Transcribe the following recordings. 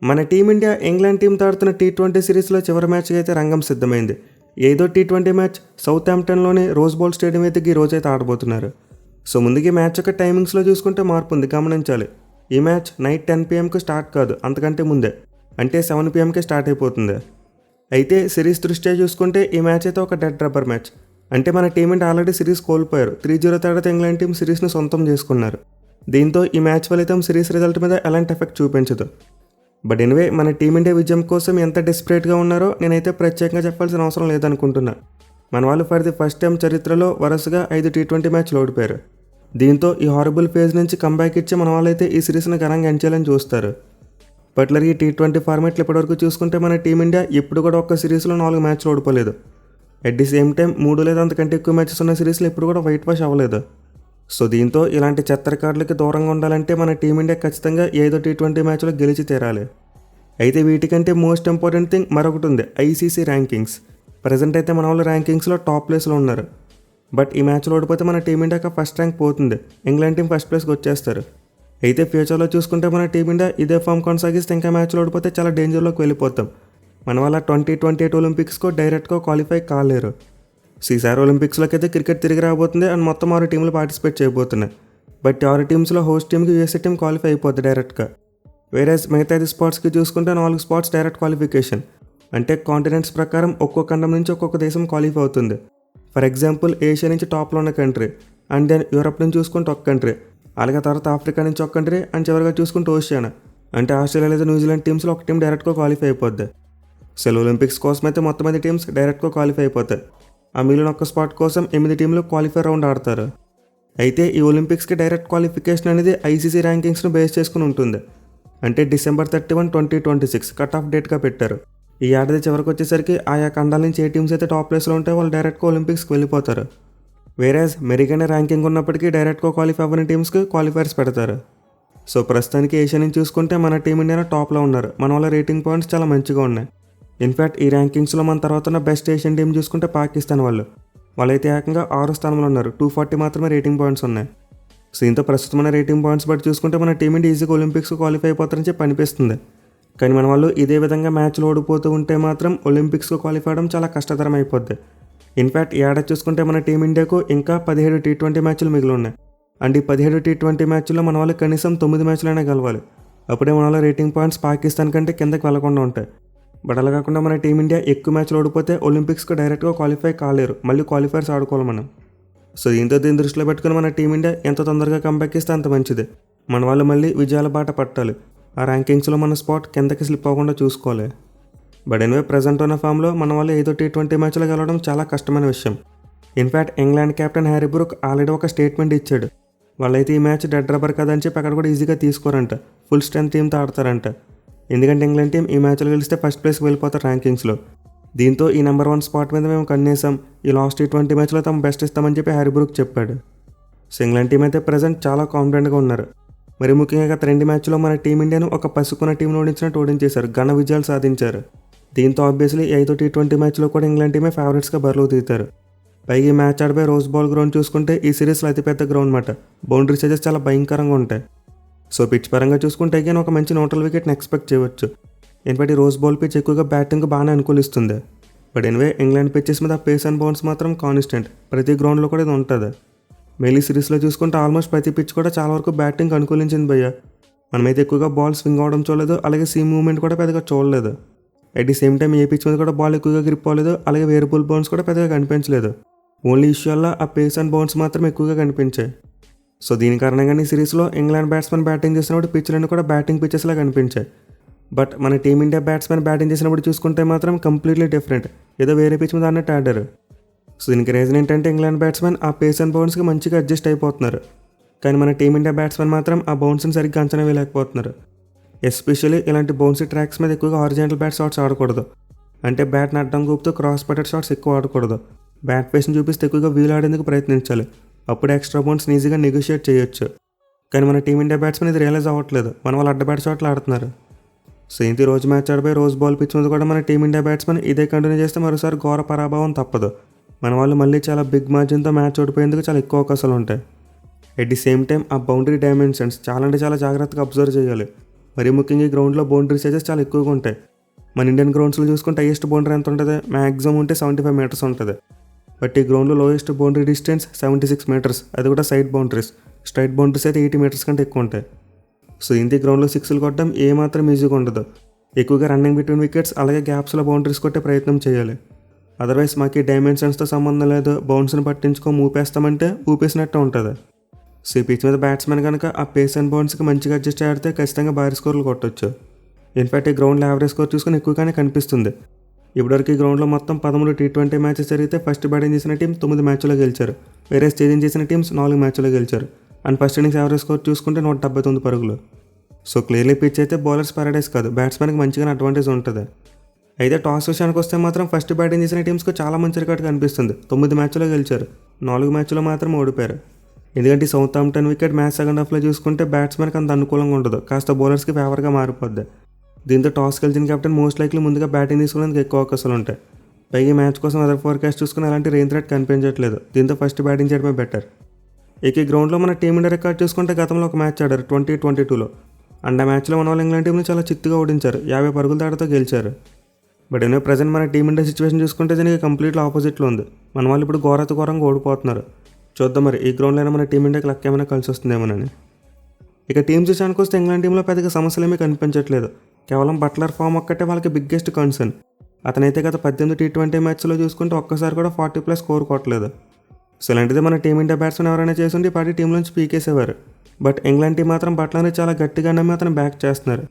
మన team India England టీంతో ఆడుతున్న టీ20 సిరీస్లో చివరి మ్యాచ్కి అయితే రంగం సిద్ధమైంది. ఏదో టీ20 మ్యాచ్ సౌతాంప్టన్లోని రోజ్ బౌల్ స్టేడియం అయితే ఈ రోజైతే ఆడబోతున్నారు. సో ముందుగా మ్యాచ్ యొక్క టైమింగ్స్లో చూసుకుంటే మార్పు ఉంది, గమనించాలి. ఈ మ్యాచ్ నైట్ 10 PM స్టార్ట్ కాదు, అంతకంటే ముందే, అంటే 7 PM స్టార్ట్ అయిపోతుంది. అయితే సిరీస్ దృష్ట్యా చూసుకుంటే ఈ మ్యాచ్ అయితే ఒక డెడ్ రబ్బర్ మ్యాచ్. అంటే మన టీమిండియా ఆల్రెడీ సిరీస్ కోల్పోయారు. 3-0 తేడాతో ఇంగ్లాండ్ టీం సిరీస్ని సొంతం చేసుకున్నారు. దీంతో ఈ మ్యాచ్ ఫలితం సిరీస్ రిజల్ట్ మీద ఎలాంటి ఎఫెక్ట్ చూపించదు. బట్ ఎనివే, మన టీమిండియా విజయం కోసం ఎంత డెస్పరేట్గా ఉన్నారో నేనైతే ప్రత్యేకంగా చెప్పాల్సిన అవసరం లేదనుకుంటున్నా. మన వాళ్ళు ఫర్ ది ఫస్ట్ టైం చరిత్రలో వరుసగా 5 టీ20 మ్యాచ్లు ఓడిపోయారు. దీంతో ఈ హారబుల్ ఫేజ్ నుంచి కంబ్యాక్ ఇచ్చి మన వాళ్ళైతే ఈ సిరీస్ని ఘనంగా ఎంచేయాలని చూస్తారు. పర్టికులర్ ఈ టీ20 ఫార్మాట్లు ఇప్పటివరకు చూసుకుంటే మన టీమిండియా ఇప్పుడు కూడా ఒక్క సిరీస్లో 4 మ్యాచ్లు ఓడిపోలేదు. అట్ ది సేమ్ టైం 3 లేదా అంతకంటే ఎక్కువ మ్యాచెస్ ఉన్న సిరీస్లో ఇప్పుడు కూడా వైట్ వాష్ అవ్వలేదు. సో దీంతో ఇలాంటి చెత్త రికార్డులకి దూరంగా ఉండాలంటే మన టీమిండియా ఖచ్చితంగా ఏదో టీ20 మ్యాచ్లో గెలిచి తీరాలి. అయితే వీటికంటే మోస్ట్ ఇంపార్టెంట్ థింగ్ మరొకటి ఉంది, ఐసీసీ ర్యాంకింగ్స్. ప్రజెంట్ అయితే మన వాళ్ళు ర్యాంకింగ్స్లో టాప్ ప్లేస్లో ఉన్నారు. బట్ ఈ మ్యాచ్లో ఓడిపోతే మన టీమిండియాకి ఫస్ట్ ర్యాంక్ పోతుంది, ఇంగ్లాండ్ టీం ఫస్ట్ ప్లేస్కి వచ్చేస్తారు. అయితే ఫ్యూచర్లో చూసుకుంటే మన టీమిండియా ఇదే ఫామ్ కొనసాగిస్తే ఇంకా మ్యాచ్లో ఓడిపోతే చాలా డేంజర్లోకి వెళ్ళిపోతాం. మన వాళ్ళ 2028 ఒలింపిక్స్కో డైరెక్ట్గా క్వాలిఫై కాలేరు. ఈసారి ఒలింపిక్స్లోకి అయితే క్రికెట్ తిరిగి రాబోతుంది అండ్ మొత్తం 6 టీంలు పార్టిసిపేట్ చేయబోతున్నాయి. బట్ 6 టీమ్స్లో హోస్ట్ టీంకి యూఎస్ఏ టీం క్వాలిఫై అయిపోద్ది డైరెక్ట్గా. వేరేస్ మిగతా 5 స్పాట్స్కి చూసుకుంటే 4 స్పాట్స్ డైరెక్ట్ క్వాలిఫికేషన్. అంటే కాంటినెంట్స్ ప్రకారం ఒక్కో ఖండం నుంచి ఒక్కొక్క దేశం క్వాలిఫై అవుతుంది. ఫర్ ఎగ్జాంపుల్ ఏషియా నుంచి టాప్లో ఉన్న కంట్రీ, అండ్ దెన్ యూరప్ నుంచి చూసుకుంటే ఒక కంట్రీ, అలాగే తర్వాత ఆఫ్రికా నుంచి ఒక కంట్రీ, అండ్ చివరిగా చూసుకుంటే ఓషియానా అంటే ఆస్ట్రేలియా లేదా న్యూజిలాండ్ టీమ్స్లో ఒక టీం డైరెక్ట్గా క్వాలిఫై అయిపోద్ది. ఒలింపిక్స్ కోసం అయితే మొత్తం 10 టీమ్స్ డైరెక్ట్గా క్వాలిఫై అయిపోతాయి. ఆ మిగిలిన ఒక్క స్పాట్ కోసం 8 టీంలు క్వాలిఫై రౌండ్ ఆడతారు. అయితే ఈ ఒలింపిక్స్కి డైరెక్ట్ క్వాలిఫికేషన్ అనేది ఐసీసీ ర్యాంకింగ్స్ను బేస్ చేసుకుని ఉంటుంది. అంటే December 31, 2026 కట్ ఆఫ్ డేట్గా పెట్టారు. ఈ ఏడాది చివరికి వచ్చేసరికి ఆయా ఖండాల నుంచి ఏ టీమ్స్ అయితే టాప్ ప్లేస్లో ఉంటే వాళ్ళు డైరెక్ట్గా ఒలింపిక్స్కి వెళ్ళిపోతారు. వేరేజ్ మెరుగైన ర్యాంకింగ్ ఉన్నప్పటికీ డైరెక్ట్గా క్వాలిఫై అవ్వని టీమ్స్కి క్వాలిఫైర్స్ పెడతారు. సో ప్రస్తుతానికి ఏషియా నుంచి చూసుకుంటే మన టీమిండియా టాప్లో ఉన్నారు. మన వాళ్ళ రేటింగ్ పాయింట్స్ చాలా మంచిగా ఉన్నాయి. ఇన్ఫ్యాక్ట్ ఈ ర్యాంకింగ్స్లో మన తర్వాత ఉన్న బెస్ట్ ఏషియన్ టీం చూసుకుంటే పాకిస్తాన్ వాళ్ళైతే ఏకంగా 6వ స్థానంలో ఉన్నారు. 240 మాత్రమే రేటింగ్ పాయింట్స్ ఉన్నాయి. సో దీంతో ప్రస్తుతం మన రేటింగ్ పాయింట్స్ బట్టి చూసుకుంటే మన టీమిండియా ఈజీగా ఒలింపిక్స్కి క్వాలిఫై అయిపోతారని చెప్పి అనిపిస్తుంది. కానీ మన వాళ్ళు ఇదే విధంగా మ్యాచ్లు ఓడిపోతూ ఉంటే మాత్రం ఒలింపిక్స్కి క్వాలిఫై అవ్వడం చాలా కష్టతరం అయిపోద్ది. ఇన్ఫ్యాక్ట్ ఈ ఏడాది చూసుకుంటే మన టీమిండియాకు ఇంకా 17 టీ20 మ్యాచ్లు మిగిలి ఉన్నాయి. అండ్ ఈ 17 టీ20 మ్యాచ్ల్లో మన వాళ్ళు కనీసం 9 మ్యాచ్లైనా గెలవాలి. అప్పుడే మన వాళ్ళ రేటింగ్ పాయింట్స్ పాకిస్తాన్ కంటే కిందకి వెళ్లకుండా ఉంటాయి. బట్ అలా కాకుండా మన టీమిండియా ఎక్కువ మ్యాచ్లు ఓడిపోతే ఒలింపిక్స్కి డైరెక్ట్గా క్వాలిఫై కాలేరు, మళ్ళీ క్వాలిఫైర్స్ ఆడుకోవాలి మనం. సో దీన్ని దృష్టిలో పెట్టుకుని మన టీమిండియా ఎంత తొందరగా కంబ్యాక్ ఇస్తే అంత మంచిది. మన వాళ్ళు మళ్ళీ విజయాల బాట పట్టాలి. ఆ ర్యాంకింగ్స్లో మన స్పాట్ కిందకి స్లిప్ అవ్వకుండా చూసుకోవాలి. బట్ ఎనివే, ప్రజెంట్ ఉన్న ఫామ్లో మన వాళ్ళు ఏదో టీ20 మ్యాచ్లో గెలవడం చాలా కష్టమైన విషయం. In fact England captain Harry Brook already ఒక స్టేట్మెంట్ ఇచ్చాడు. వాళ్ళైతే ఈ మ్యాచ్ డెడ్ రబ్బర్ కదని చెప్పి అక్కడ కూడా ఈజీగా తీసుకోరంట, ఫుల్ స్ట్రెంత్ టీంతో ఆడతారంట. ఎందుకంటే ఇంగ్లాండ్ టీం ఈ మ్యాచ్లో గెలిస్తే ఫస్ట్ ప్లేస్కి వెళ్ళిపోతారు ర్యాంకింగ్స్లో. దీంతో ఈ నెంబర్ 1 స్పాట్ మీద మేము కన్నేసాం, ఈ లాస్ట్ టీ20 మ్యాచ్లో తమ బెస్ట్ ఇస్తామని చెప్పి హ్యారీ బ్రూక్ చెప్పాడు. సో ఇంగ్లాండ్ టీం అయితే ప్రజెంట్ చాలా కాన్ఫిడెంట్గా ఉన్నారు. మరి ముఖ్యంగా గత 2 మ్యాచ్లో మన టీమిండియాను ఒక పసుకున్న టీంను ఓడించేశారు, ఘన విజయాలు సాధించారు. దీంతో ఆబ్వియస్లీ 5 టీ20 మ్యాచ్లో కూడా ఇంగ్లాండ్ టీమే ఫేవరెట్స్గా బరిలోకి దిగుతారు. పైగా ఈ మ్యాచ్ ఆడిపోయి రోజ్ బౌల్ గ్రౌండ్ చూసుకుంటే ఈ సిరీస్లో అతిపెద్ద గ్రౌండ్ మాట, బౌండరీస్ అయితే చాలా భయంకరంగా ఉంటాయి. సో పిచ్ పరంగా చూసుకుంటే అగైన్ ఒక మంచి న్యూట్రల్ వికెట్ని ఎక్స్పెక్ట్ చేయవచ్చు. ఇన్ఫాక్ట్ ఈ రోజ్ బౌల్ పిచ్ ఎక్కువగా బ్యాటింగ్ బాగానే అనుకూలిస్తుంది. బట్ ఎనివే, ఇంగ్లాండ్ పిచ్చెస్ మీద పేస్ అండ్ బౌన్స్ మాత్రం కాన్స్టెంట్, ప్రతి గ్రౌండ్లో కూడా ఇది ఉంటుంది. మెయిలీ సిరీస్లో చూసుకుంటే ఆల్మోస్ట్ ప్రతి పిచ్ కూడా చాలా వరకు బ్యాటింగ్ అనుకూలించింది భయ్య. మనమైతే ఎక్కువగా బాల్ స్వింగ్ అవ్వడం చూడలేదు, అలాగే సీమ్ మూవ్మెంట్ కూడా పెద్దగా చూడలేదు. At the same time A pitch మీద కూడా బాల్ ఎక్కువగా గ్రిప్ అవ్వలేదు, అలాగే వేరియబుల్ బౌన్స్ కూడా పెద్దగా కనిపించలేదు. ఓన్లీ ఇష్యూల్లో ఆ పేస్ అండ్ బౌన్స్ మాత్రం ఎక్కువగా కనిపించాయి. సో దీని కారణంగానే ఈ సిరీస్లో ఇంగ్లాండ్ బ్యాట్స్మెన్ బ్యాటింగ్ చేసినప్పుడు పిచ్లన్నీ కూడా బ్యాటింగ్ పిచ్చెస్లా కనిపించాయి. బట్ మన టీమిండియా బ్యాట్స్మెన్ బ్యాటింగ్ చేసినప్పుడు చూసుకుంటే మాత్రం కంప్లీట్లీ డిఫరెంట్, ఏదో వేరే పిచ్ మీద అన్నట్టు ఆడారు. సో దీనికి రీజన్ ఏంటంటే ఇంగ్లాండ్ బ్యాట్స్మెన్ ఆ పేస్ అండ్ బౌన్స్కి మంచిగా అడ్జస్ట్ అయిపోతున్నారు. కానీ మన టీమిండియా బ్యాట్స్మెన్ మాత్రం ఆ బౌన్స్ని సరిగ్గా అంచనా వేయలేకపోతున్నారు. ఎస్పెషల్లీ ఇలాంటి బౌన్సీ ట్రాక్స్ మీద ఎక్కువగా హారిజాంటల్ బ్యాట్ షాట్స్ ఆడకూడదు. అంటే బ్యాట్ని అడ్డం కూపుతూ క్రాస్ పటెడ్ షాట్స్ ఎక్కువ ఆడకూడదు. బ్యాట్ ఫేస్ని చూపిస్తే ఎక్కువగా వీల్ ఆడేందుకు ప్రయత్నించాలి, అప్పుడు ఎక్స్ట్రా బౌన్స్ ఈజీగా నెగోషియేట్ చేయొచ్చు. కానీ మన టీమిండియా బ్యాట్స్మెన్ ఇది రియలైజ్ అవ్వట్లేదు, మన వాళ్ళు అడ్డ బ్యాట్ షాట్లు ఆడుతున్నారు. సో ఇంత రోజు మ్యాచ్ ఆడిపోయి రోజ్ బాల్ పిచ్ మీద కూడా మన టీమిండియా బ్యాట్స్మెన్ ఇదే కంటిన్యూ చేస్తే మరోసారి ఘోర పరాభవం తప్పదు. మన వాళ్ళు మళ్ళీ చాలా బిగ్ మార్జిన్తో మ్యాచ్ ఓడిపోయేందుకు చాలా ఎక్కువ అవకాశాలు ఉంటాయి. ఎట్ ది సేమ్ టైం ఆ బౌండరీ డైమెన్షన్స్ చాలా అంటే చాలా జాగ్రత్తగా అబ్జర్వ్ చేయాలి. మరీ ముఖ్యంగా ఈ గ్రౌండ్లో బౌండరీ సైజెస్ చాలా ఎక్కువగా ఉంటాయి. మన ఇండియన్ గ్రౌండ్స్లో చూసుకుంటే హైయెస్ట్ బౌండరీ ఎంత ఉంటుంది, మ్యాక్సిమం ఉంటే 75 మీటర్స్ ఉంటుంది. బట్ ఈ గ్రౌండ్లో లోయెస్ట్ బౌండరీ డిస్టెన్స్ 76 మీటర్స్, అది కూడా సైడ్ బౌండరీస్. స్ట్రైట్ బౌండరీస్ అయితే 80 మీటర్స్ కంటే ఎక్కువ ఉంటాయి. సో ఇంత గ్రౌండ్లో సిక్స్లు కొట్టడం ఏమాత్రం ఈజీగా ఉండదు. ఎక్కువగా రన్నింగ్ బిట్వీన్ వికెట్స్ అలాగే గ్యాప్స్లో బౌండరీస్ కొట్టే ప్రయత్నం చేయాలి. అదర్వైజ్ మాకు ఈ డైమెన్షన్స్తో సంబంధం లేదు, బౌన్స్ని పట్టించుకో ఊపేస్తామంటే ఊపేసినట్టు ఉంటుంది. సో ఈ పిచ్ మీద బ్యాట్స్మెన్ కనుక ఆ పేస్ అండ్ బౌన్స్కి మంచిగా అడ్జస్ట్ ఆడితే ఖచ్చితంగా భారీ స్కోర్లు కొట్టొచ్చు. ఇన్ఫాక్ట్ ఈ గ్రౌండ్లో యావరేజ్ స్కోర్ చూసుకుని ఎక్కువగానే కనిపిస్తుంది. ఇప్పటివరకు ఈ గ్రౌండ్లో మొత్తం 13 T20 మ్యాచెస్ జరిగితే ఫస్ట్ బ్యాటింగ్ చేసిన టీం 9 మ్యాచ్లో గెలిచారు. వేరే స్టేజింగ్ చేసిన టీమ్స్ 4 మ్యాచ్లో గెలిచారు. And first innings average score చూసుకుంటే 179 పరుగులు. సో క్లియర్లీ పిచ్ అయితే బౌలర్స్ పారడైజ్ కాదు, బ్యాట్స్మెన్కి మంచిగానే అడ్వాంటేజ్ ఉంటుంది. అయితే టాస్ విషయానికి వస్తే మాత్రం ఫస్ట్ బ్యాటింగ్ చేసిన టీమ్స్కి చాలా మంచి రికార్డ్ కనిపిస్తుంది. 9 మ్యాచ్లో గెలిచారు, 4 మ్యాచ్లో మాత్రం ఓడిపోయారు. ఎందుకంటే సౌత్ ఆంప్టన్ వికెట్ మ్యాచ్ సెకండ్ హాఫ్లో చూసుకుంటే బ్యాట్స్మెన్కి అంత అనుకూలంగా ఉండదు, కాస్త బౌలర్స్కి ఫేవర్గా మారిపోద్ది. దీంతో టాస్ గెలిచిన కెప్టెన్ మోస్ట్ లైక్లీ ముందుగా బ్యాటింగ్ తీసుకునేందుకు ఎక్కువ అవకాశాలు ఉంటాయి. పైగా మ్యాచ్ కోసం వెదర్ ఫోర్కాస్ట్ చూసుకుని అలాంటి రెయిన్ థ్రెట్ కనిపించట్లేదు. దీంతో ఫస్ట్ బ్యాటింగ్ చేయడమే బెటర్. ఇక ఈ గ్రౌండ్లో మన టీమిండియా రికార్డ్ చూసుకుంటే గతంలో ఒక మ్యాచ్ ఆడారు 2022లో. అండ్ ఆ మ్యాచ్లో మన వాళ్ళు ఇంగ్లాండ్ టీంని చాలా చిత్తుగా ఓడించారు, 50 పరుగుల తేడాతో గెలిచారు. బట్ ఏమో ప్రజెంట్ మన టీమిండియా సిచ్యువేషన్ చూసుకుంటే దీనికి కంప్లీట్లీ ఆపోజిట్లో ఉంది. మన వాళ్ళు ఇప్పుడు ఘోరంగా ఓడిపోతున్నారు. చూద్దాం మరి ఈ గ్రౌండ్లో అయినా మన టీమిండియాకి లక్ ఏమైనా కలిసి వస్తుందేమోనని. ఇక టీమ్స్ విషయానికి వస్తే ఇంగ్లాండ్ టీంలో పెద్దగా సమస్యలు ఏమీ కనిపించట్లేదు. కేవలం బట్లర్ ఫామ్ ఒక్కటే వాళ్ళకి బిగ్గెస్ట్ కన్సర్న్. అతనైతే గత 18 T20 మ్యాచ్లో చూసుకుంటే ఒక్కసారి కూడా 40+ స్కోర్ కొట్టలేదు. సో ఇలాంటిది మన టీమిండియా బ్యాట్స్మెన్ ఎవరైనా చేస్తుంటే పార్టీ టీంలోంచి పీకేసేవారు. బట్ ఇంగ్లాండ్ టీం మాత్రం బట్లర్ని చాలా గట్టిగా నమ్మి అతను బ్యాక్ చేస్తున్నారు.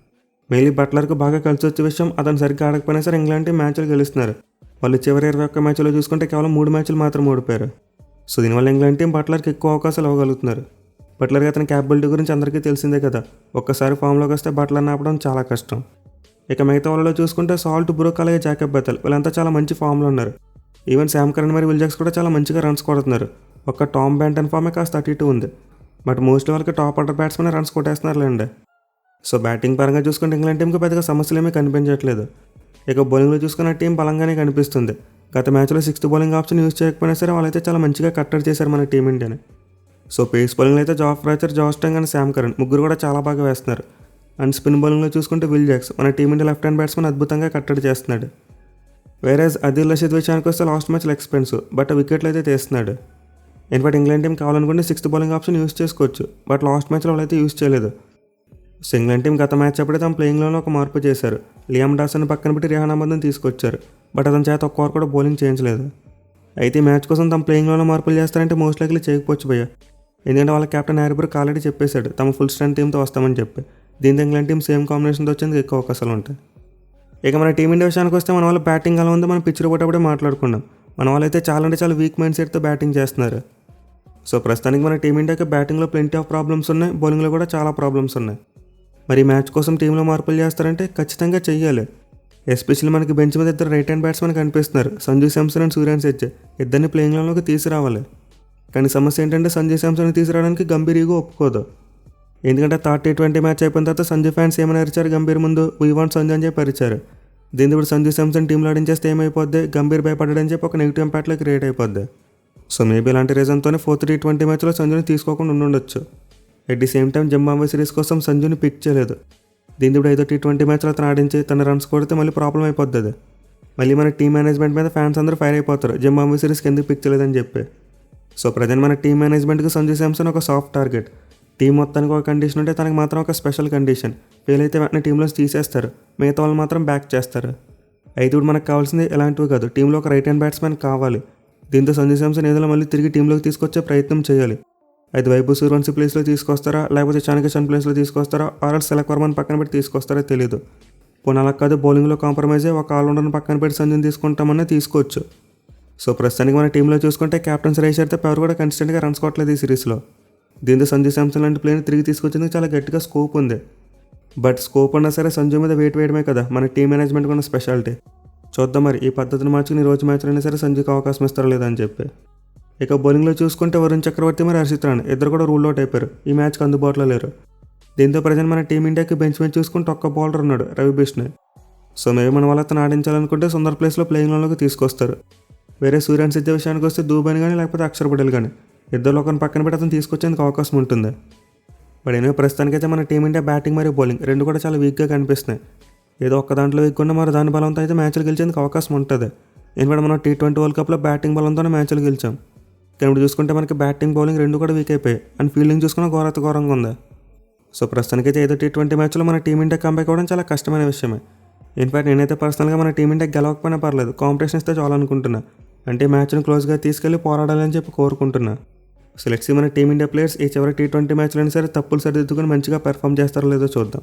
మెయిన్లీ బట్లర్కు బాగా కలిసి వచ్చే విషయం, అతను సరిగ్గా ఆడకపోయినా సరే ఇంగ్లాండ్ టీం మ్యాచ్లు గెలుస్తున్నారు. వాళ్ళు చివరి 21 మ్యాచ్లో చూసుకుంటే కేవలం 3 మ్యాచ్లు మాత్రం ఓడిపోయారు. సో దీనివల్ల ఇంగ్లాండ్ టీం బట్లర్కి ఎక్కువ అవకాశాలు ఇవ్వగలుగుతున్నారు. బట్లర్కి అతని క్యాపబిలిటీ గురించి అందరికీ తెలిసిందే కదా. ఒక్కసారి ఫామ్లోకి వస్తే బట్లర్ని ఆపడం చాలా కష్టం. ఇక మిగతా వాళ్ళలో చూసుకుంటే సాల్ట్, బ్రూక్ అలాగే జాకబ్ బెథెల్ వీళ్ళంతా చాలా మంచి ఫామ్లో ఉన్నారు. ఈవెన్ శామ్ కరణ్ మరియు విల్ జాక్స్ కూడా చాలా మంచిగా రన్స్ కొడుతున్నారు. ఒక్క టామ్ బ్యాంటన్ ఫామే కాస్త అటు ఇటు ఉంది. బట్ మోస్ట్లీ వాళ్ళకి టాప్ ఆర్డర్ బ్యాట్స్మెన్ రన్స్ కొట్టేస్తున్నారులేండి. సో బ్యాటింగ్ పరంగా చూసుకుంటే ఇంగ్లాండ్ టీంకి పెద్దగా సమస్యలు ఏమీ కనిపించట్లేదు. ఇక బౌలింగ్లో చూసుకున్న టీం బలంగానే కనిపిస్తుంది. గత మ్యాచ్లో 6th బౌలింగ్ ఆప్షన్ యూజ్ చేయకపోయినా సరే వాళ్ళైతే చాలా మంచిగా కట్టడి చేశారు మన టీమిండియాని. సో పేస్ బౌలింగ్లో అయితే Jofra Archer, Josh Tongue and Sam Curran ముగ్గురు కూడా చాలా బాగా వేస్తున్నారు. అండ్ స్పిన్ బౌలింగ్లో చూసుకుంటే విల్ జాక్స్ మన టీమిండియా లెఫ్ట్ హ్యాండ్ బ్యాట్స్మెన్ అద్భుతంగా కట్టడి చేస్తున్నాడు. వేరేజ్ అదిల్ రషీద్ విషయానికి వస్తే లాస్ట్ మ్యాచ్లో ఎక్స్పెన్సివ్, బట్ వికెట్లు అయితే తీస్తున్నాడు. ఇన్ఫాక్ట్ ఇంగ్లాండ్ టీం కావాలనుకుంటే 6th బౌలింగ్ ఆప్షన్ యూజ్ చేసుకోవచ్చు, బట్ లాస్ట్ మ్యాచ్లో వాళ్ళైతే యూజ్ చేయలేదు. సో ఇంగ్లాండ్ టీం గత మ్యాచ్ అప్పుడే తమ ప్లేయింగ్లోనే ఒక మార్పు చేశారు. లియామ్ డాసన్ పక్కన పెట్టి రిహాన్ అహ్మద్ని తీసుకొచ్చారు, బట్ అతని చేత ఒక్క ఓవర్ కూడా బౌలింగ్ చేయించలేదు. అయితే ఈ మ్యాచ్ కోసం తమ ప్లేయింగ్లోనే మార్పులు చేస్తారంటే మోస్ట్ లైక్లీ చేయకపోవచ్చు భయ్య. ఎందుకంటే వాళ్ళ కెప్టెన్ హ్యారీ బ్రూక్ ఆల్రెడీ చెప్పేశాడు తమ ఫుల్ స్ట్రెంత్ టీంతో వస్తామని చెప్పి. దీంతో ఇంగ్లాండ్ టీం సేమ్ కాంబినేషన్తో వచ్చేందుకు ఎక్కువ అవకాశాలు ఉంటాయి. ఇక మన టీమిండియా విషయానికి వస్తే మన వాళ్ళ బ్యాటింగ్ ఎలా ఉందో మనం పిచ్ పోయేటప్పుడే మాట్లాడుకున్నాం. మన వాళ్ళైతే చాలా అంటే చాలా వీక్ మైండ్ సెట్తో బ్యాటింగ్ చేస్తున్నారు. సో ప్రస్తుతానికి మన టీమిండియాకి బ్యాటింగ్లో ప్లెంటీ ఆఫ్ ప్రాబ్లమ్స్ ఉన్నాయి, బౌలింగ్లో కూడా చాలా ప్రాబ్లమ్స్ ఉన్నాయి. మరి మ్యాచ్ కోసం టీంలో మార్పులు చేస్తారంటే ఖచ్చితంగా చెయ్యాలి. ఎస్పెషల్లీ మనకి బెంచ్ మీద 2 రైట్ హ్యాండ్ బ్యాట్స్మెన్ కనిపిస్తున్నారు, సంజు శాంసన్ అండ్ సూర్యాన్ సెడ్జ్. ఇద్దరిని ప్లేయింగ్లోకి తీసుకురావాలి. కానీ సమస్య ఏంటంటే సంజు శాంసన్ తీసుకురావడానికి గంభీర్ ఈగో ఒప్పుకోదు. ఎందుకంటే 3rd T20 మ్యాచ్ అయిపోయిన తర్వాత సంజు ఫ్యాన్స్ ఏమైనా అరిచారు గంభీర్ ముందు, వీ వాంట్ సంజు అని చెప్పి అరిచారు. దీంతో ఇప్పుడు సంజు శాంసన్ టీంలో ఆడించేస్తే ఏమైపోద్ది, గంభీర్ భయపడ్డాడని చెప్పి ఒక నెగిటివ్ ఇంపాక్ట్లో క్రియేట్ అయిపోద్ది. సో మేబీ ఇలాంటి రీజన్తోనే 4th T20 మ్యాచ్లో సంజుని తీసుకోకుండా ఉండొచ్చు. At the same time Zimbabwe series కోసం సంజుని పిక్ చేయలేదు. దీంతో ఇప్పుడు 5వ T20 మ్యాచ్లో అతను ఆడించి తన రన్స్ కొడితే మళ్ళీ ప్రాబ్లం అయిపోద్ది. మళ్ళీ మన టీం మేనేజ్మెంట్ మీద ఫ్యాన్స్ అందరూ ఫైర్ అయిపోతారు, జింబాబ్వే సిరీస్కి ఎందుకు పిక్ చేయలేదని చెప్పి. సో ప్రజెంట్ మన టీం మేనేజ్మెంట్కి సంజు శాంసన్ ఒక సాఫ్ట్ టార్గెట్. టీం మొత్తానికి ఒక కండిషన్ ఉంటే తనకు మాత్రం ఒక స్పెషల్ కండిషన్. ఫెయిల్ అయితే వెంటనే టీంలో తీసేస్తారు, మిగతా వాళ్ళు మాత్రం బ్యాక్ చేస్తారు. అయితే ఇప్పుడు మనకు కావాల్సింది ఎలాంటివి కాదు, టీంలో ఒక రైట్ హ్యాండ్ బ్యాట్స్మెన్ కావాలి. దీంతో సంజు శాంసన్ ఏదో మళ్ళీ తిరిగి టీంలోకి తీసుకొచ్చే ప్రయత్నం చేయాలి. అయితే వైభవ్ సూర్యవంశీ ప్లేస్లో తీసుకొస్తారా, లేకపోతే చాణక్య ప్లేస్లో తీసుకొస్తారా, ఆర్ఎల్ తిలక్ వర్మని పక్కన పెట్టి తీసుకొస్తారో తెలియదు. పోనీ అలా కాదు బౌలింగ్లో కాంప్రమైజ్ అయ్యి ఒక ఆల్రౌండర్ని పక్కన పెట్టి సంజుని తీసుకుంటామని తీసుకోవచ్చు. సో ప్రస్తుతానికి మన టీంలో చూసుకుంటే కెప్టెన్ శ్రేయస్ అయితే ఎవరు కూడా కన్సిస్టెంట్గా రన్స్ కొట్టలేదు ఈ సిరీస్లో. దీంతో సంజు శాంసన్ లాంటి ప్లేయర్ని తిరిగి తీసుకొచ్చేందుకు చాలా గట్టిగా స్కోప్ ఉంది. బట్ స్కోప్ ఉన్నా సరే సంజు మీద వెయిట్ వేయడమే కదా మన టీం మేనేజ్మెంట్కి ఉన్న స్పెషాలిటీ. చూద్దాం మరి ఈ పద్ధతిని మార్చుకుని రోజు మ్యాచ్లో అయినా సరే సంజుకి అవకాశం ఇస్తారో లేదా అని చెప్పి. ఇక బౌలింగ్లో చూసుకుంటే వరుణ్ చక్రవర్తి మరి హర్షిత్ రాణా ఇద్దరు కూడా రూల్ అవుట్ అయిపోయారు, ఈ మ్యాచ్కి అందుబాటులో లేరు. దీంతో ప్రజెంట్ మన టీమిండియాకి బెంచ్ మీద చూసుకుంటే ఒక్క బౌలర్ ఉన్నాడు, రవి బిష్ణోయ్. సో మేబీ మన వాళ్ళ అతను ఆడించాలనుకుంటే సుందర్ ప్లేస్లో ప్లేయింగ్లోకి తీసుకొస్తారు. వేరే సూర్యాన్ సెడ్జ్ విషయానికి వస్తే దూబాని కానీ లేకపోతే అక్షర్ పటేల్ కానీ ఇద్దరు ఒకరిని పక్కన పెట్టి అతను తీసుకొచ్చేందుకు అవకాశం ఉంటుంది. బట్ ఎనివే ప్రస్తుతానికైతే మన టీమిండియా బ్యాటింగ్ మరియు బౌలింగ్ రెండు కూడా చాలా వీక్గా కనిపిస్తున్నాయి. ఏదో ఒక్క దాంట్లో వీక్ ఉన్న మరో దాని బలంతో అయితే మ్యాచ్లు గెలిచేందుకు అవకాశం ఉంటుంది. ఎందుకంటే మనం T20 వరల్డ్ కప్లో బ్యాటింగ్ బలంతోనే మ్యాచ్లు గెలిచాం. కానీ ఇప్పుడు చూసుకుంటే మనకి బ్యాటింగ్ బౌలింగ్ రెండు కూడా వీక్ అయిపోయాయి అండ్ ఫీల్డింగ్ చూసుకున్న ఘోరంగా ఉంది. సో ప్రస్తుతానికైతే ఏదో T20 మ్యాచ్లో మన టీమిండియా కంబ్యాక్ అవ్వడం చాలా కష్టమైన విషయమే. ఇన్ఫాక్ట్ నేనైతే పర్సనల్గా మన టీమిండియా గెలవకపోయినా పర్లేదు, కాంపిటీషన్ ఇస్తే చాలనుకుంటున్నా. అంటే మ్యాచ్ని క్లోజ్గా తీసుకెళ్లి పోరాడాలని చెప్పి కోరుకుంటున్నా. సో లెట్స్ సీ మన టీమిండియా ప్లేయర్స్ ఈ చివరి T20 మ్యాచ్లో అయినా సరే తప్పులు సరిదిద్దుకొని మంచిగా పెర్ఫామ్ చేస్తారో లేదో చూద్దాం.